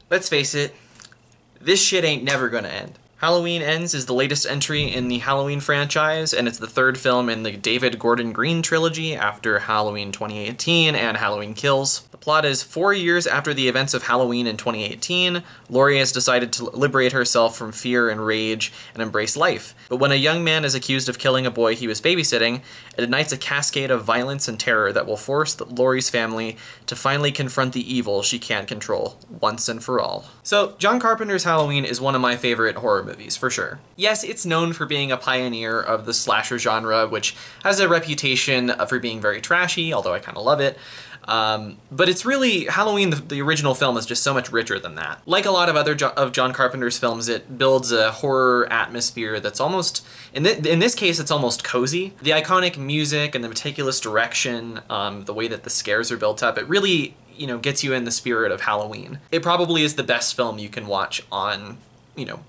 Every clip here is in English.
Let's face it, this shit ain't never gonna end. Halloween Ends is the latest entry in the Halloween franchise, and it's the third film in the David Gordon Green trilogy after Halloween 2018 and Halloween Kills. The plot is 4 years after the events of Halloween in 2018, Laurie has decided to liberate herself from fear and rage and embrace life. But when a young man is accused of killing a boy he was babysitting, it ignites a cascade of violence and terror that will force Laurie's family to finally confront the evil she can't control, once and for all. So, John Carpenter's Halloween is one of my favorite horror movies, for sure. Yes, it's known for being a pioneer of the slasher genre, which has a reputation for being very trashy, although I kind of love it. But it's really, Halloween, the original film, is just so much richer than that. Like a lot of other of John Carpenter's films, it builds a horror atmosphere that's almost, in this case, it's almost cozy. The iconic music and the meticulous direction, the way that the scares are built up, it really, gets you in the spirit of Halloween. It probably is the best film you can watch on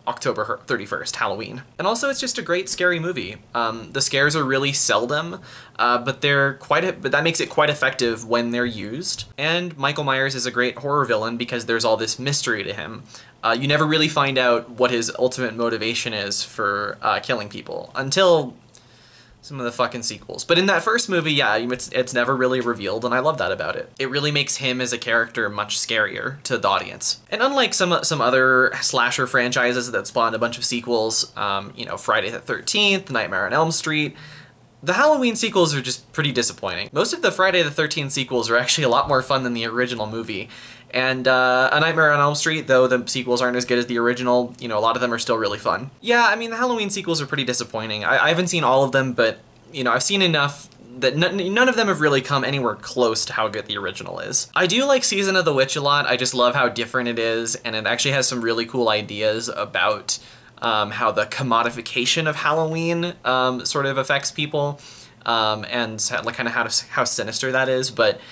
October 31st, Halloween. And also, it's just a great scary movie. The scares are really seldom, but but that makes it quite effective when they're used. And Michael Myers is a great horror villain because there's all this mystery to him. You never really find out what his ultimate motivation is for killing people until some of the fucking sequels. But in that first movie, yeah, it's never really revealed, and I love that about it. It really makes him as a character much scarier to the audience. And unlike some other slasher franchises that spawned a bunch of sequels, Friday the 13th, Nightmare on Elm Street, the Halloween sequels are just pretty disappointing. Most of the Friday the 13th sequels are actually a lot more fun than the original movie. And A Nightmare on Elm Street, though the sequels aren't as good as the original, a lot of them are still really fun. Yeah, I mean, the Halloween sequels are pretty disappointing. I haven't seen all of them, but, I've seen enough that none of them have really come anywhere close to how good the original is. I do like Season of the Witch a lot. I just love how different it is, and it actually has some really cool ideas about how the commodification of Halloween sort of affects people, and kind of how sinister that is. But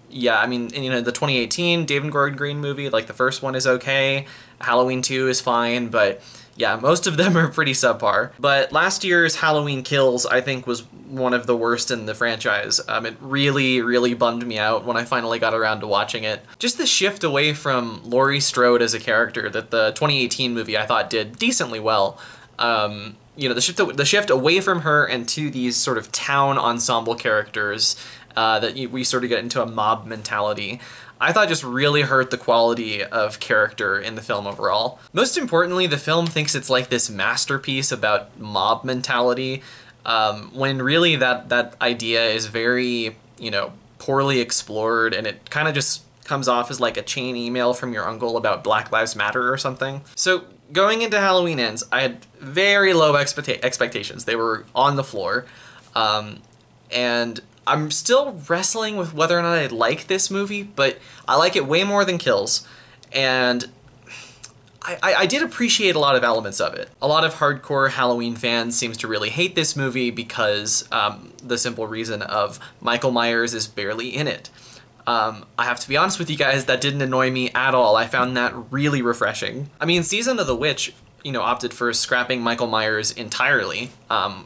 yeah, I mean, the 2018 David Gordon Green movie, like the first one is okay, Halloween 2 is fine, but yeah, most of them are pretty subpar. But last year's Halloween Kills, I think, was one of the worst in the franchise. It really, really bummed me out when I finally got around to watching it. Just the shift away from Laurie Strode as a character that the 2018 movie I thought did decently well. The shift away from her and to these sort of town ensemble characters that we sort of get into a mob mentality, I thought just really hurt the quality of character in the film overall. Most importantly, the film thinks it's like this masterpiece about mob mentality, when really that idea is very, poorly explored, and it kind of just comes off as like a chain email from your uncle about Black Lives Matter or something. So going into Halloween Ends, I had very low expectations. They were on the floor, and I'm still wrestling with whether or not I like this movie, but I like it way more than Kills, and I did appreciate a lot of elements of it. A lot of hardcore Halloween fans seems to really hate this movie because the simple reason of Michael Myers is barely in it. I have to be honest with you guys, that didn't annoy me at all. I found that really refreshing. I mean, Season of the Witch, opted for scrapping Michael Myers entirely,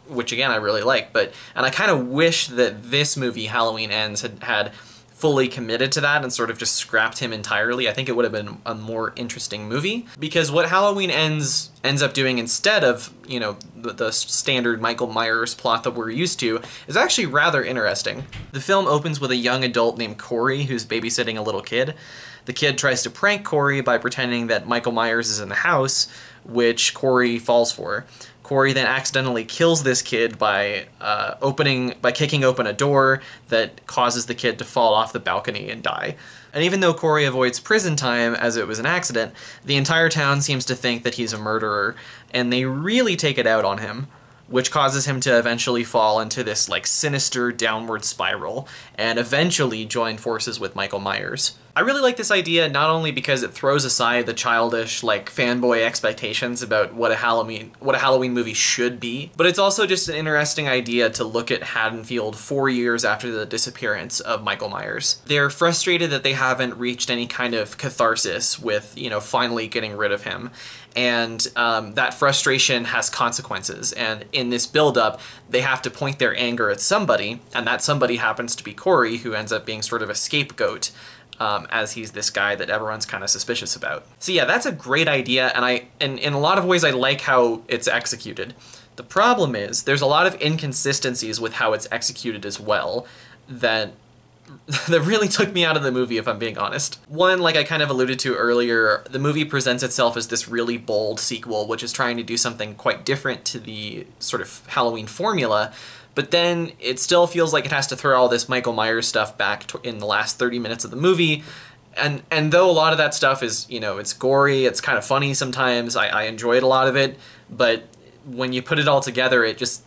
which again I really like, and I kind of wish that this movie, Halloween Ends, had fully committed to that and sort of just scrapped him entirely. I think it would have been a more interesting movie, because what Halloween ends up doing instead of, the standard Michael Myers plot that we're used to is actually rather interesting. The film opens with a young adult named Corey who's babysitting a little kid. The kid tries to prank Corey by pretending that Michael Myers is in the house, which Corey falls for. Corey then accidentally kills this kid by kicking open a door that causes the kid to fall off the balcony and die. And even though Corey avoids prison time as it was an accident, the entire town seems to think that he's a murderer, and they really take it out on him, which causes him to eventually fall into this sinister downward spiral and eventually join forces with Michael Myers. I really like this idea not only because it throws aside the childish, fanboy expectations about what a Halloween movie should be, but it's also just an interesting idea to look at Haddonfield 4 years after the disappearance of Michael Myers. They're frustrated that they haven't reached any kind of catharsis with, finally getting rid of him. And that frustration has consequences, and in this build-up, they have to point their anger at somebody, and that somebody happens to be Corey, who ends up being sort of a scapegoat as he's this guy that everyone's kind of suspicious about. So yeah, that's a great idea, and in a lot of ways I like how it's executed. The problem is there's a lot of inconsistencies with how it's executed as well that really took me out of the movie, if I'm being honest. One, like I kind of alluded to earlier, the movie presents itself as this really bold sequel, which is trying to do something quite different to the sort of Halloween formula, but then it still feels like it has to throw all this Michael Myers stuff back in the last 30 minutes of the movie. And though a lot of that stuff is, you know, it's gory, it's kind of funny sometimes, I enjoyed a lot of it, but when you put it all together, it just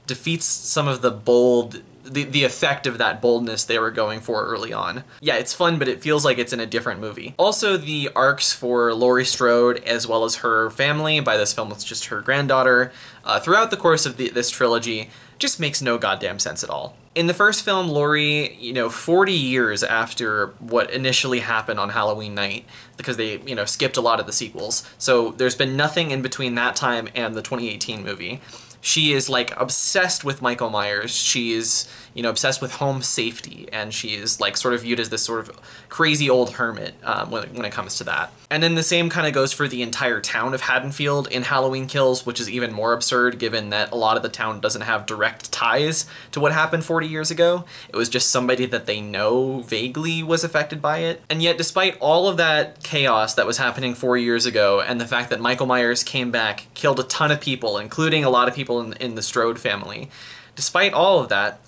defeats some of the bold, the effect of that boldness they were going for early on. Yeah, it's fun, but it feels like it's in a different movie. Also, the arcs for Laurie Strode, as well as her family, by this film it's just her granddaughter, throughout the course of this trilogy, just makes no goddamn sense at all. In the first film, Laurie, you know, 40 years after what initially happened on Halloween night, because they, you know, skipped a lot of the sequels, so there's been nothing in between that time and the 2018 movie. She is like obsessed with Michael Myers. She is, you know, obsessed with home safety, and she is like sort of viewed as this sort of crazy old hermit when it comes to that. And then the same kind of goes for the entire town of Haddonfield in Halloween Kills, which is even more absurd given that a lot of the town doesn't have direct ties to what happened 40 years ago. It was just somebody that they know vaguely was affected by it. And yet, despite all of that chaos that was happening 4 years ago, and the fact that Michael Myers came back, killed a ton of people, including a lot of people in the Strode family, despite all of that,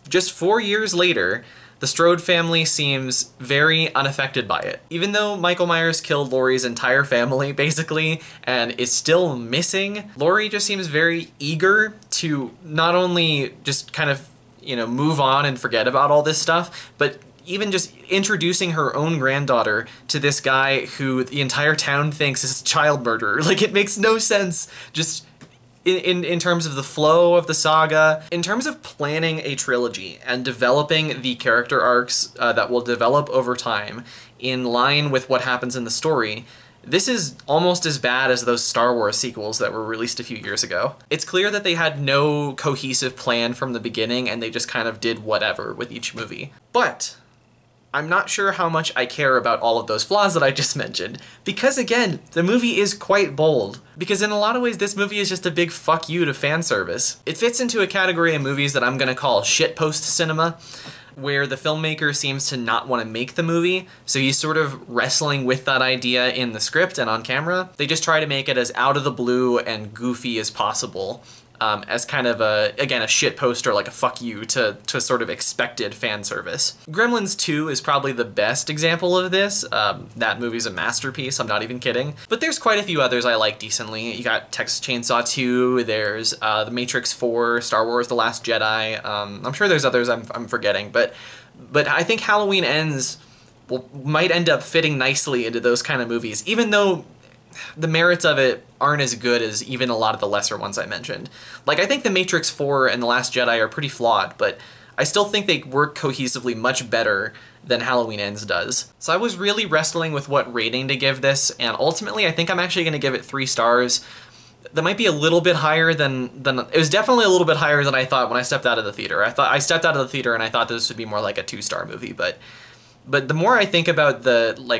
just 4 years later, the Strode family seems very unaffected by it. Even though Michael Myers killed Laurie's entire family, basically, and is still missing, Laurie just seems very eager to not only just kind of, you know, move on and forget about all this stuff, but even just introducing her own granddaughter to this guy who the entire town thinks is a child murderer. Like, it makes no sense, just in terms of the flow of the saga. In terms of planning a trilogy and developing the character arcs that will develop over time in line with what happens in the story, this is almost as bad as those Star Wars sequels that were released a few years ago. It's clear that they had no cohesive plan from the beginning, and they just kind of did whatever with each movie. But I'm not sure how much I care about all of those flaws that I just mentioned, because again, the movie is quite bold. Because in a lot of ways, this movie is just a big fuck you to fan service. It fits into a category of movies that I'm gonna call shitpost cinema, where the filmmaker seems to not want to make the movie, so he's sort of wrestling with that idea in the script and on camera. They just try to make it as out of the blue and goofy as possible, as kind of again, a shit poster, like a fuck you to sort of expected fan service. Gremlins 2 is probably the best example of this. That movie's a masterpiece, I'm not even kidding. But there's quite a few others I like decently. You got Texas Chainsaw 2, there's The Matrix 4, Star Wars The Last Jedi. I'm sure there's others I'm forgetting, but I think Halloween Ends might end up fitting nicely into those kind of movies, even though the merits of it aren't as good as even a lot of the lesser ones I mentioned. Like, I think The Matrix 4 and The Last Jedi are pretty flawed, but I still think they work cohesively much better than Halloween Ends does. So I was really wrestling with what rating to give this, and ultimately I think I'm actually going to give it 3 stars. That might be a little bit higher than it was definitely a little bit higher than I thought when I stepped out of the theater. I stepped out of the theater and I thought this would be more like a 2-star movie, but the more I think about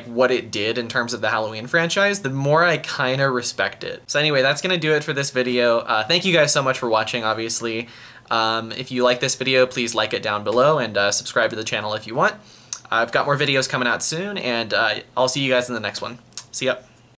what it did in terms of the Halloween franchise, the more I kind of respect it. So anyway, that's gonna do it for this video. Thank you guys so much for watching, obviously. If you like this video, please like it down below, and subscribe to the channel if you want. I've got more videos coming out soon, and I'll see you guys in the next one. See ya.